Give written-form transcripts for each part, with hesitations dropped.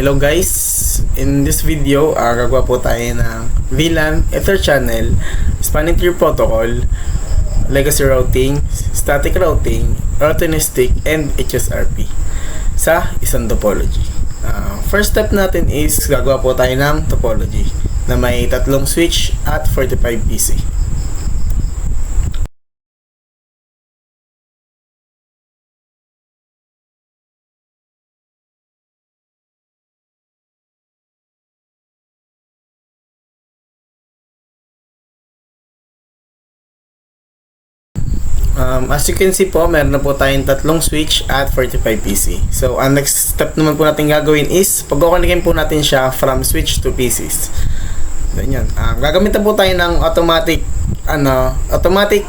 Hello guys, in this video gagawa po tayo ng VLAN Ether Channel, Spanning Tree Protocol, Legacy Routing, Static Routing, Routing-Stick, and HSRP sa isang topology. First step natin is gagawa po tayo ng topology na may tatlong switch at 45 PC. As you can see po, meron na po tayong tatlong switch at 45 PC. So, ang next step naman po natin gagawin is pag-connectin po natin siya from switch to PCs. Ganyan. Gagamitan po tayo ng automatic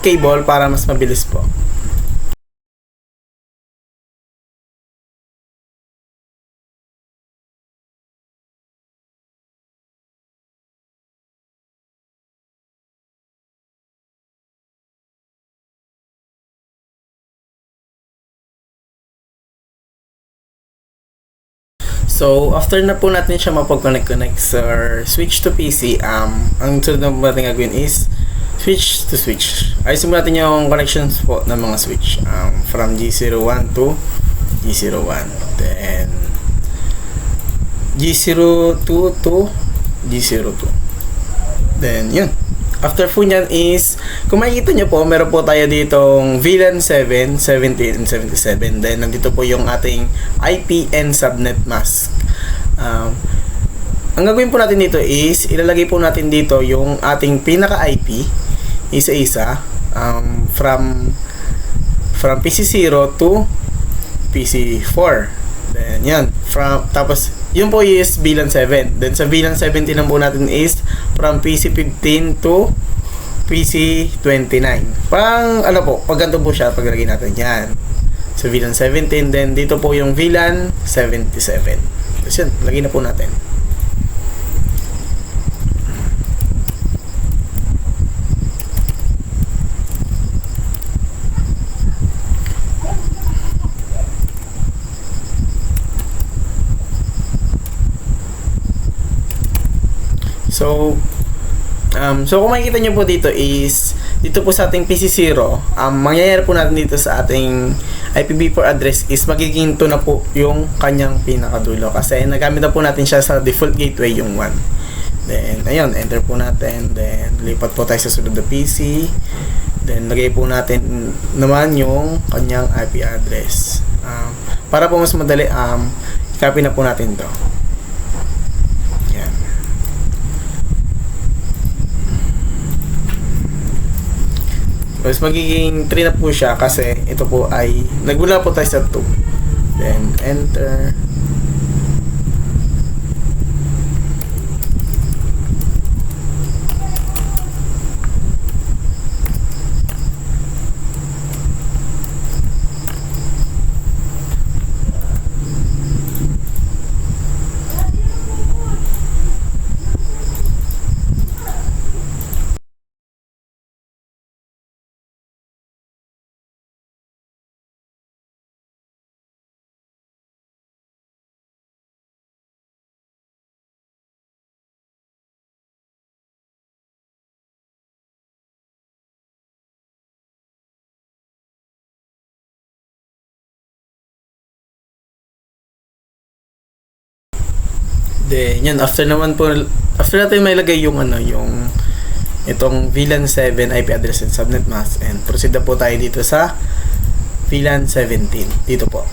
cable para mas mabilis po. So, after na po natin siya mapag-connect sa switch to PC, ang sunod na po natin gagawin is switch to switch. Ayusin po natin yung connections po ng mga switch from G01 to G01, then G02 to G02, then yun. After po nyan is, kung makikita nyo po, meron po tayo ditong VLAN 7, 17, and 77. Then, nandito po yung ating IP and subnet mask. Ang gagawin po natin dito is, ilalagay po natin dito yung ating pinaka-IP, isa-isa, from PC0 to PC4. Then, yan. Tapos, yun po is VLAN 7. Then, sa VLAN 17 lang po natin is from PC15 to PC29. Pag ganito po siya, paglagay natin yan. So, VLAN 17. Then, dito po yung VLAN 77. Tapos yun, lagay na po natin. So kung makikita nyo po dito is, dito po sa ating PC0, mangyayari po natin dito sa ating IPv4 address is magiging 2 na po yung kanyang pinakadulo. Kasi nagamit na po natin siya sa default gateway yung 1. Then, ayun, enter po natin. Then, lipat po tayo sa sunod na PC. Then, lagay po natin naman yung kanyang IP address. Para po mas madali, copy na po natin to. Tapos magiging 3 na po siya kasi ito po ay nagmula po tayo sa 2. Then enter. Then, yan, after natin may lagay yung yung itong VLAN 7 IP address and subnet mask, and proceed na po tayo dito sa VLAN 17 dito po.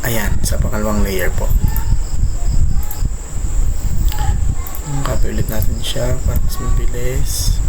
Ayan, sa pangalawang layer po. Copy ulit natin siya para mas mabilis.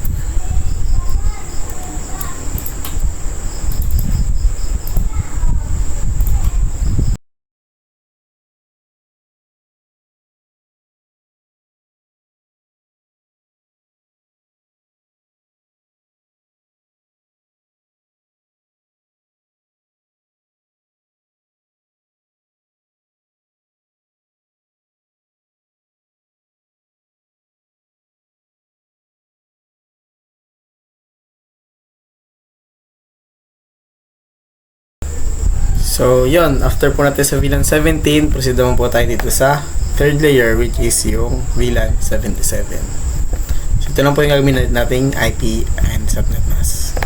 So, yun. After po natin sa VLAN 17, proceed naman po tayo dito sa third layer, which is yung VLAN 77. So, ito lang po yung gagawin nating IP and subnet mask.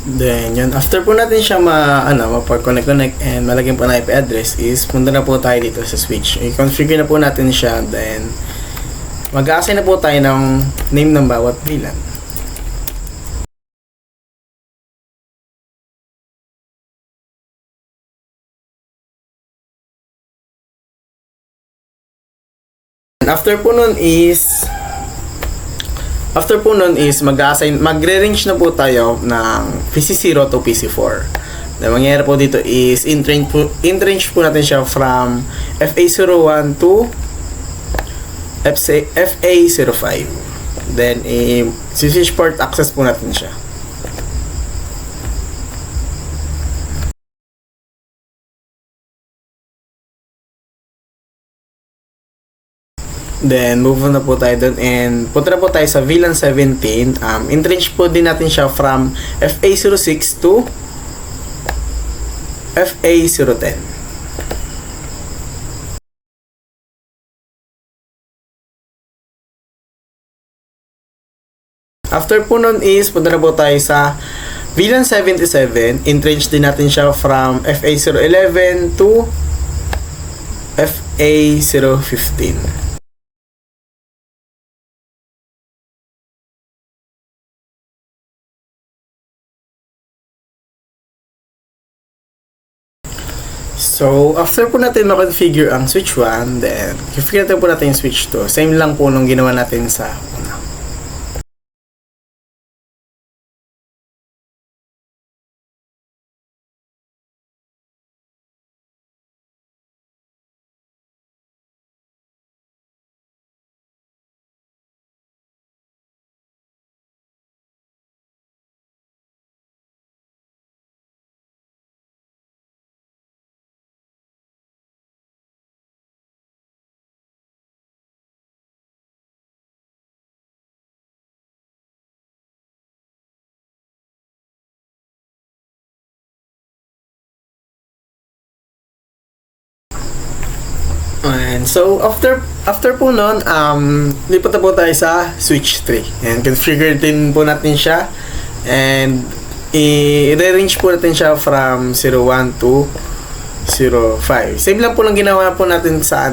Then, yun. After po natin siya mapag-connect and malagyan po na IP address is punta na po tayo dito sa switch. I-configure na po natin siya. Then, mag-a-assign na po tayo ng name ng bawat VLAN. And after po nun is magre-range na po tayo ng PC0 to PC4. Na mangyayari po dito is in-range po natin siya from FA01 to FA05. Then, switch port access po natin siya. Then, move on na po tayo dun and punta na po tayo sa VLAN 17. In-range po din natin siya from FA06 to FA010. After po nun is, punta na po tayo sa VLAN 77. In-range din natin siya from FA011 to FA015. So, after po natin ma-configure ang switch 1, then, configure natin po natin yung switch 2. Same lang po nung ginawa natin sa una. And so, after po nun, lipat na po tayo sa switch 3. And configure din po natin siya. And i-rearrange po natin siya from 01 to 05. Same lang po lang ginawa po natin sa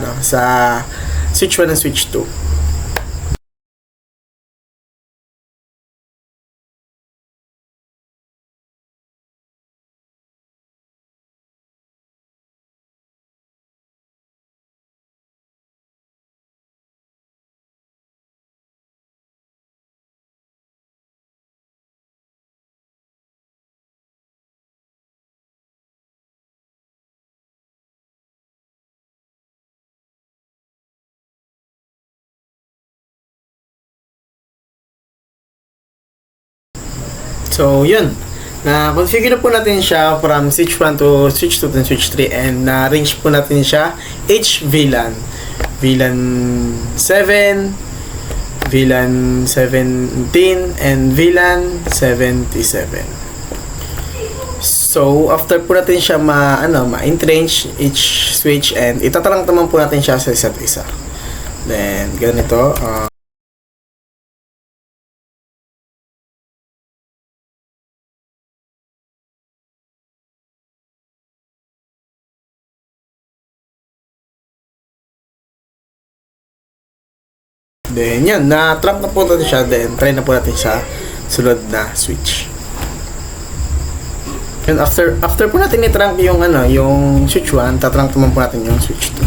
switch 1 and switch 2. So, yun. Na-configure na po natin siya from switch 1 to switch 2 to switch 3 and na-range po natin siya VLAN 7, VLAN 17, and VLAN 77. So, after po natin siya ma-entrench each switch and itatarang naman po natin siya sa isa't isa. Then, ganito. Then, yan. Na-trunk na po natin siya. Then, try na po natin sa sunod na switch. And after po natin i-trunk yung, yung switch 1, tatrunk naman po natin yung switch 2.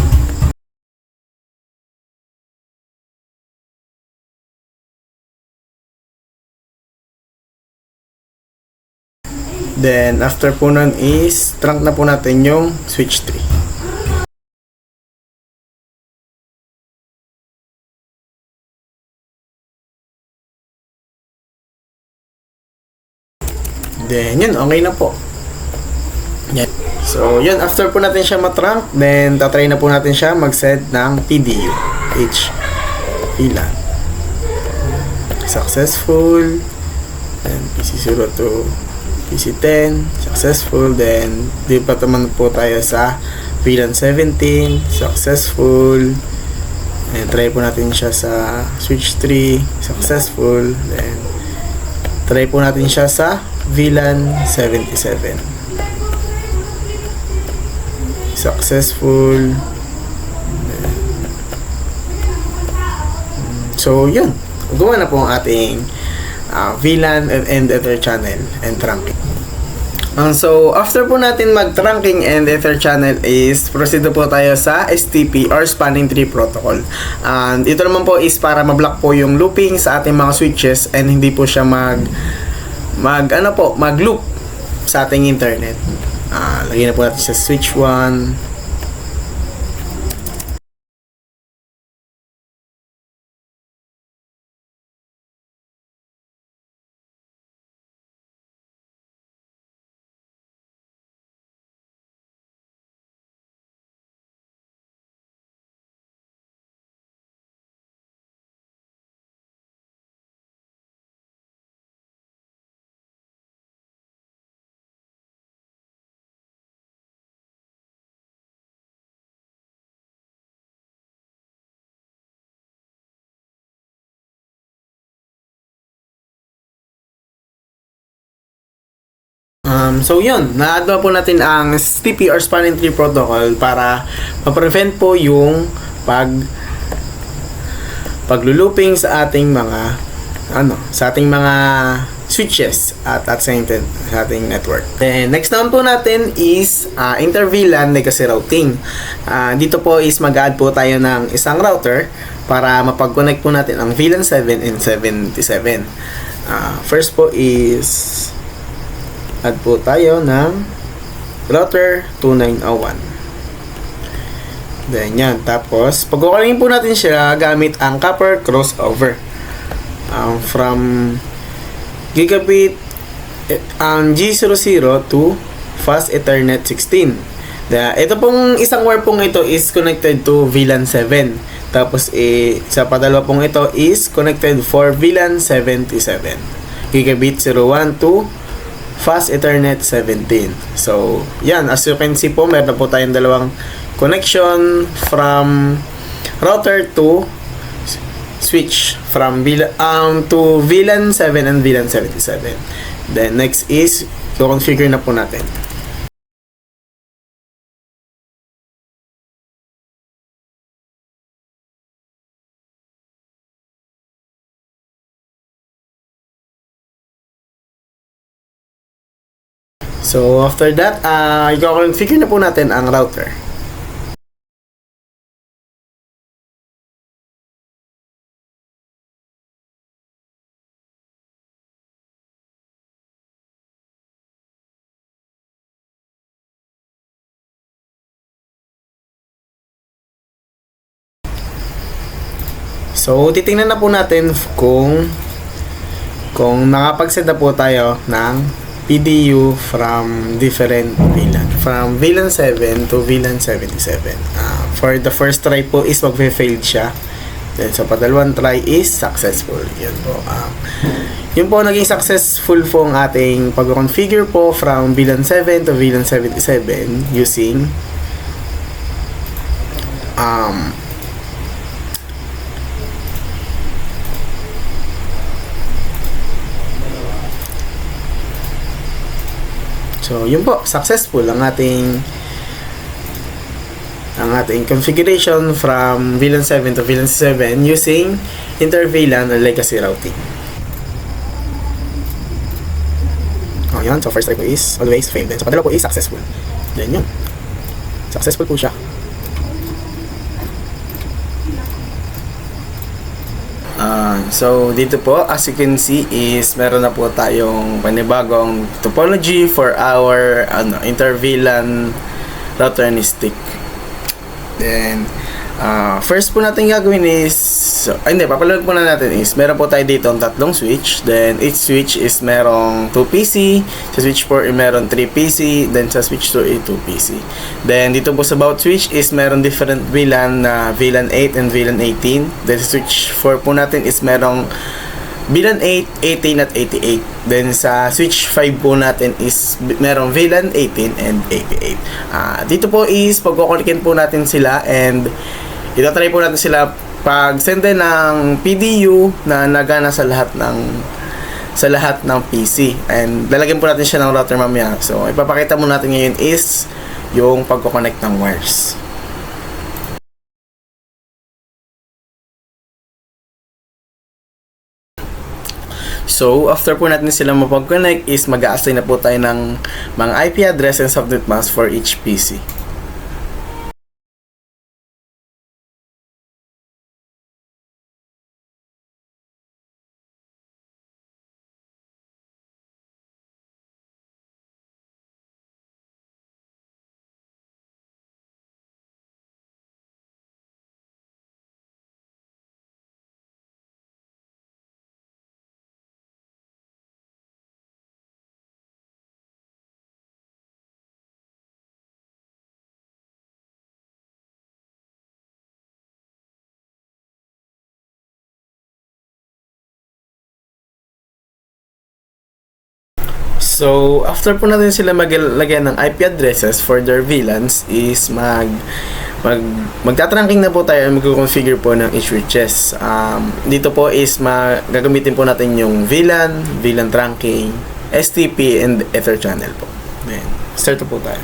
Then, after po nun is, trunk na po natin yung switch 3. Then, yun, okay na po. Yan. So, yun, after po natin siya matrunk, then, tatry na po natin siya mag-set ng PDU. H. VLAN. Successful. Then, PC0 to PC10. Successful. Then, di pa naman po tayo sa VLAN 17. Successful. And, try po natin siya sa switch 3. Successful. Then, try po natin siya sa VLAN 77. Successful. So, yun. Gawa na po ang ating VLAN and Ether channel and trunking. So, after po natin mag-trunking and Ether channel is proceed po tayo sa STP or Spanning Tree Protocol. And ito naman po is para ma-block po yung looping sa ating mga switches and hindi po siya mag-loop sa ating internet. Lagyan na po natin sa switch 1. So yun, na-add na po natin ang STP or Spanning Tree Protocol para ma-prevent po yung paglo-looping sa ating mga switches at sa ating network. Then next naman po natin is inter-VLAN legacy routing. Dito po is mag-add po tayo ng isang router para mapag-connect po natin ang VLAN 7 and 77. First po is add po tayo ng router 2901. Then yan. Tapos, pag-ukalingin po natin siya gamit ang copper crossover. From gigabit ang G00 to fast Ethernet 16. Ito pong isang wire pong ito is connected to VLAN 7. Tapos, sa padalawa pong ito is connected for VLAN 77. Gigabit 01 to Fast Ethernet 17. So, yan. As you can see po, meron po tayong dalawang connection from router to switch from to VLAN 7 and VLAN 77. Then, next is, configure na po natin. So, after that, i-configure na po natin ang router. So, titingnan na po natin kung nakapag-set na po tayo ng PDU from different VLAN. From VLAN 7 to VLAN 77. For the first try po is mag-failed siya. Then sa padalawang try is successful. Yun po. Yun po naging successful po ang ating pag-configure po from VLAN 7 to VLAN 77 using so, yun po, successful ang ating configuration from VLAN 7 to VLAN 7 using inter-VLAN or legacy routing. Oh, yun. So, first try po is always failed. So, padala po is successful. Then, yun. Successful po siya. So, dito po, as you can see, is meron na po tayong panibagong topology for our inter-VLAN router and stick. Then, first po natin gagawin is So, hindi, papalagay muna natin is, meron po tayo dito ang tatlong switch. Then, each switch is merong 2 PC. Sa switch 4, meron 3 PC. Then, sa switch 2, 2 PC. Then, dito po sa bawat switch is meron different VLAN na VLAN 8 and VLAN 18. Then, sa switch 4 po natin is merong VLAN 8, 18 at 88. Then, sa switch 5 po natin is merong VLAN 18 and 88. Dito po is, pagkukolikin po natin sila and itatry po natin sila pag-send din ng PDU na nagana sa lahat ng PC. And lalagyan po natin siya ng router mamaya. So, ipapakita mo natin ngayon is yung pagko-connect ng wires. So, after po natin sila mapag-connect is mag-a-assign na po tayo ng mga IP address and subnet mask for each PC. So, after po natin sila maglagay ng IP addresses for their VLANs is magtatrunking na po tayo and mag-configure po ng each switches. Dito po is gagamitin po natin yung VLAN trunking, STP, and Ether channel po. Then, start po tayo.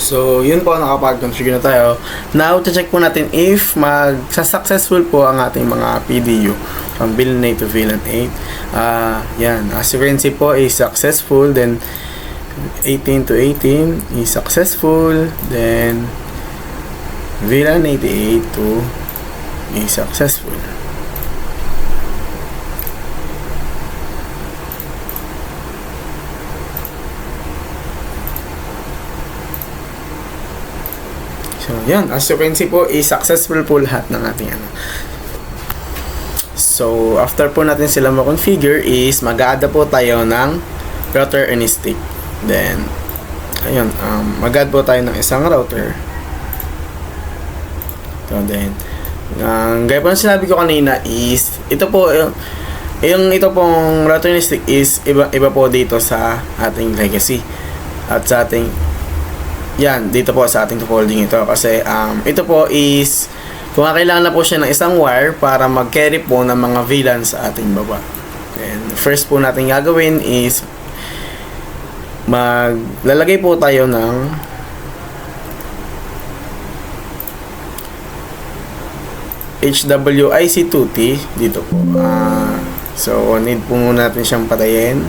So, yun po, nakapag-configure na tayo. Now, check po natin if successful po ang ating mga PDU from VLAN 8 to VLAN 8. Yan, as you can see po is successful. Then, 18 to 18 is successful. Then, VLAN 88 to is successful. So, yan. As you can see po, is successful po lahat ng ating ano. So, after po natin sila ma-configure is mag-add po tayo ng router and stick. Then, ayun, mag-add po tayo ng isang router. So, then, gaya po na sinabi ko kanina is, ito po, ito pong router and stick is iba po dito sa ating legacy. at sa ating yan, dito po sa ating topology ito. Kasi ito po is kung kailangan na po siya ng isang wire para mag-carry po ng mga VLAN sa ating baba. And first po natin gagawin is maglalagay po tayo ng HWIC2T dito po. So need po muna natin siyang patayin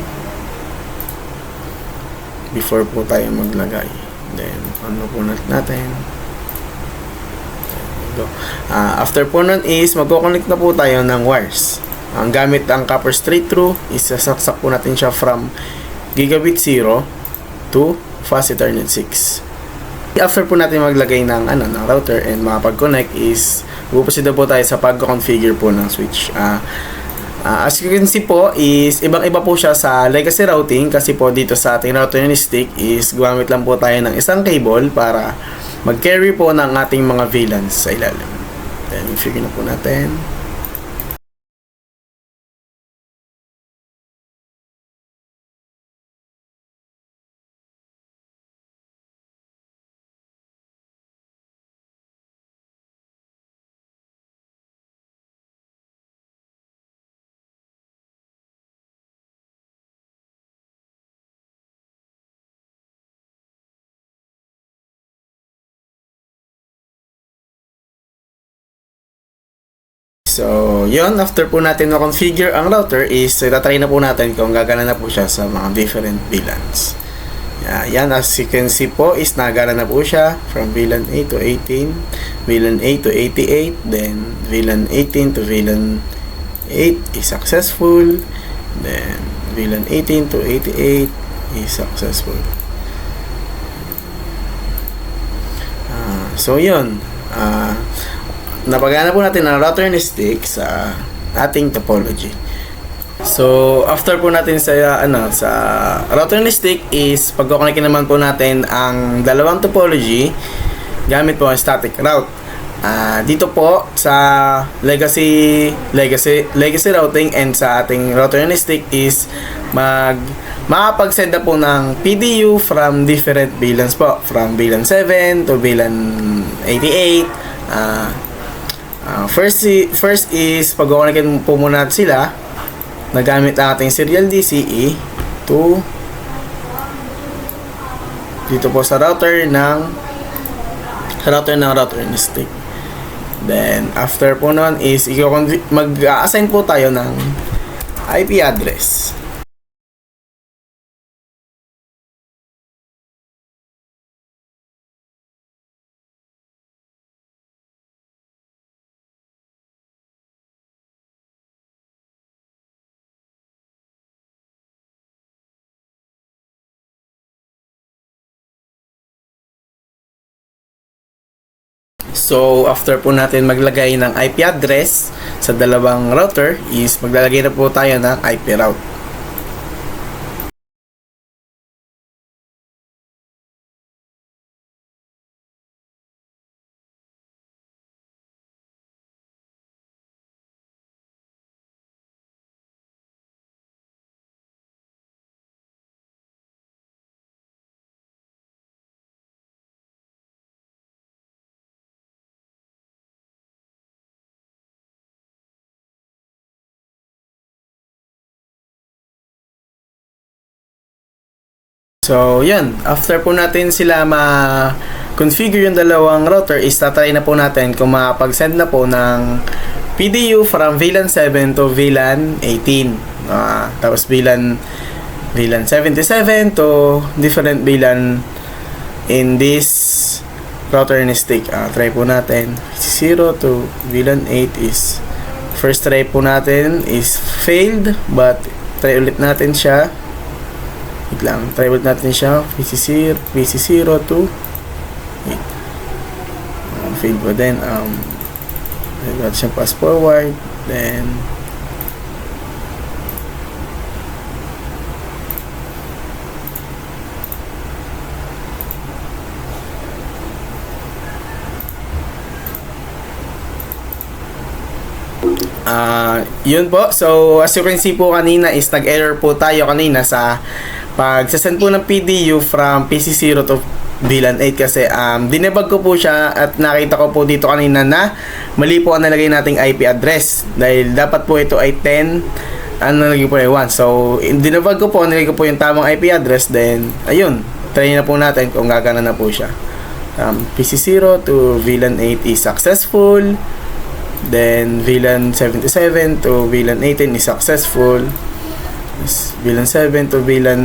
before po tayo maglagay. Then ano po natin. After po nun is magko-connect na po tayo ng wires. Ang gamit ang copper straight through, isasaksak po natin siya from gigabit 0 to fast ethernet 6. After po natin maglagay ng ng router and makapag-connect is pupunta po tayo sa pag-configure po ng switch. As you can see po is ibang-iba po siya sa legacy routing kasi po dito sa ating router and stick is gumamit lang po tayo ng isang cable para mag-carry po ng ating mga VLANs sa ilalim. Then figure na po natin. So, yon after po natin na-configure ang router is itatry na po natin kung gagana na po siya sa mga different VLANs. Yan, as you can see po is nagana na po siya from VLAN 8 to 18, VLAN 8 to 88, then VLAN 18 to VLAN 8 is successful, then VLAN 18 to 88 is successful. So, yun. Napagana po natin ang router and stick sa ating topology. So, after po natin sa sa router and stick is pagko-connect naman po natin ang dalawang topology gamit po ang static route. Dito po sa legacy routing and sa ating router and stick is makapag-send na po ng PDU from different VLANs po, from VLAN 7 to VLAN 88. First is pag-connect po muna sila nagamit ang ating serial DCE to dito po sa router router and stick. Then after po nun is mag-assign po tayo ng IP address. So, after po natin maglagay ng IP address sa dalawang router is maglalagay na po tayo ng IP route. So, yan. After po natin sila ma-configure yung dalawang router, is tatry na po natin kung makapag-send na po ng PDU from VLAN 7 to VLAN 18. Tapos VLAN 77 to different VLAN in this router and stick. Try po natin. 0 to VLAN 8 is first try po natin is failed, but try ulit natin siya. Wait lang, try ulit natin siya. VC0 to 8. Failed po din. Natin siya pass forward. Then Yun po. So, as you can see po kanina is nag-error po tayo kanina sa pag-send po ng PDU from PC0 to VLAN 8 kasi dinebug ko po siya at nakita ko po dito kanina na mali po ang nalagay nating IP address dahil dapat po ito ay 10 nalagay po ay 1. So, dinebug ko po, nilagay ko po yung tamang IP address, then ayun, try na po natin kung gagana na po siya. PC0 to VLAN 8 is successful. Then VLAN 77 to VLAN 18 is successful. VLAN 7 to VLAN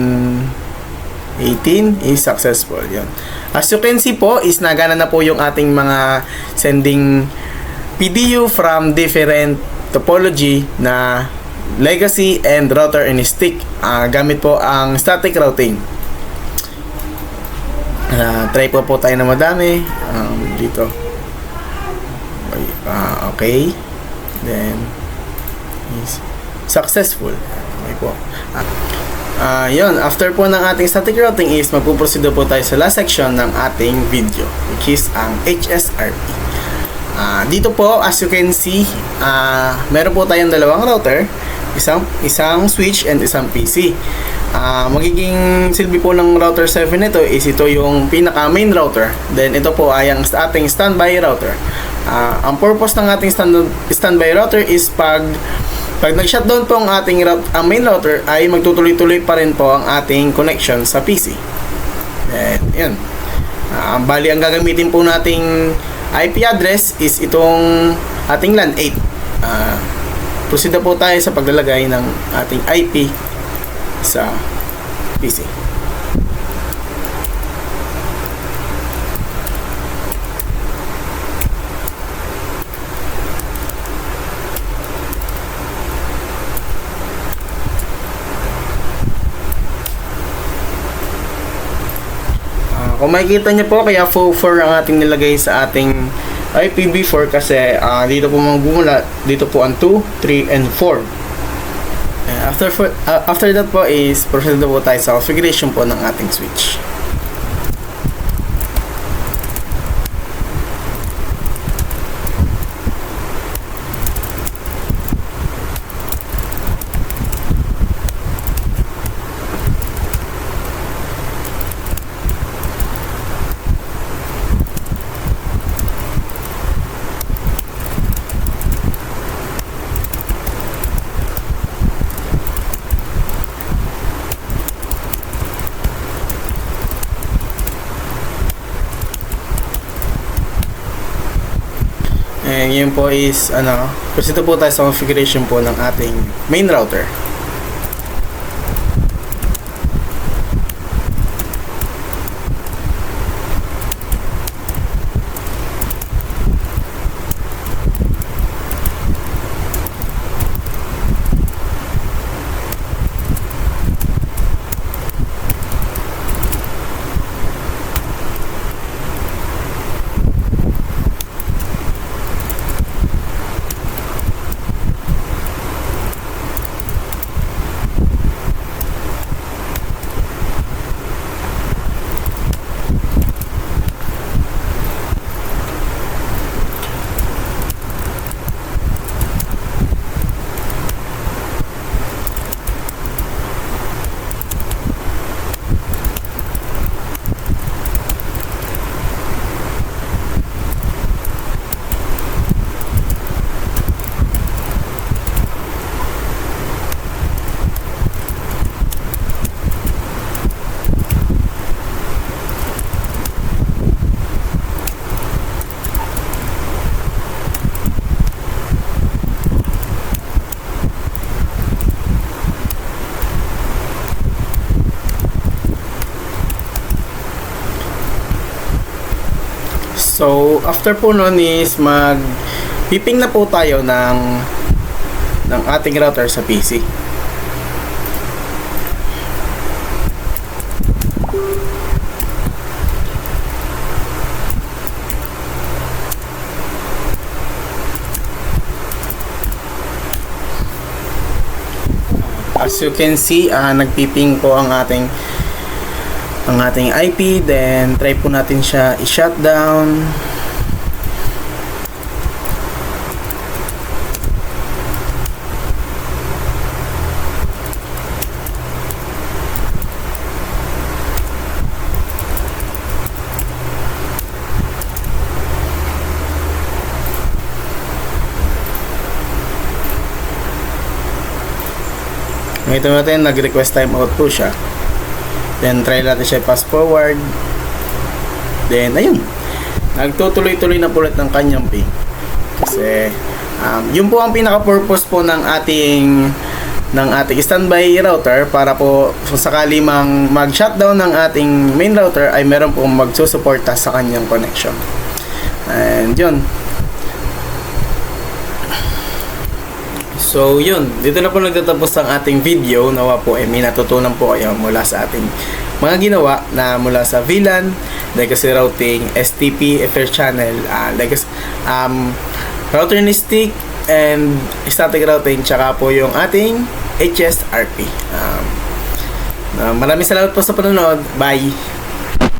18 is successful. Yan. As you can see po is nagana na po yung ating mga sending PDU from different topology na legacy and router and stick. Gamit po ang static routing. Try po tayo na madami dito. Okay, then is successful. Okay po. Yun, after po ng ating static routing is magpuproceed po tayo sa last section ng ating video, which is ang HSRP. Dito po, as you can see, meron po tayong dalawang router, isang switch and isang PC. Magiging silbi po ng router 7 nito is ito yung pinaka main router, then ito po ay ang ating standby router. Ang purpose ng ating standby router is pag nag-shutdown po ang ating main router ay magtutuloy-tuloy pa rin po ang ating connection sa PC. And yun. Bali ang gagamitin po nating IP address is itong ating LAN 8. Proceed na po tayo sa paglalagay ng ating IP sa PC. Kung makikita nyo po, kaya 4 ang ating nilagay sa ating IPv4 kasi dito po magmumula, dito po ang 2, 3, and 4. After that po is proceed na po tayo sa configuration po ng ating switch. And yun po is proceed po tayo sa configuration po ng ating main router. So, after po nun is piping na po tayo ng ating router sa PC. As you can see, nagpiping po ang ating IP, then try po natin siya i-shutdown. Makita natin, nag-request timeout po siya. Then, try natin siya fast forward. Then, ayun. Nagtutuloy-tuloy na po ulit ng kanyang ping. Kasi, yun po ang pinaka-purpose po ng ating standby router para po kung sakali mang mag-shutdown ng ating main router ay meron po magsusuporta sa kanyang connection. And yun. So yun, dito na po nagtatapos ang ating video. Nawa po may natutunan po kayo mula sa ating mga ginawa na mula sa VLAN, legacy routing, STP, Ether channel, router and stick, and static routing, tsaka po yung ating HSRP. Maraming salamat po sa panonood. Bye!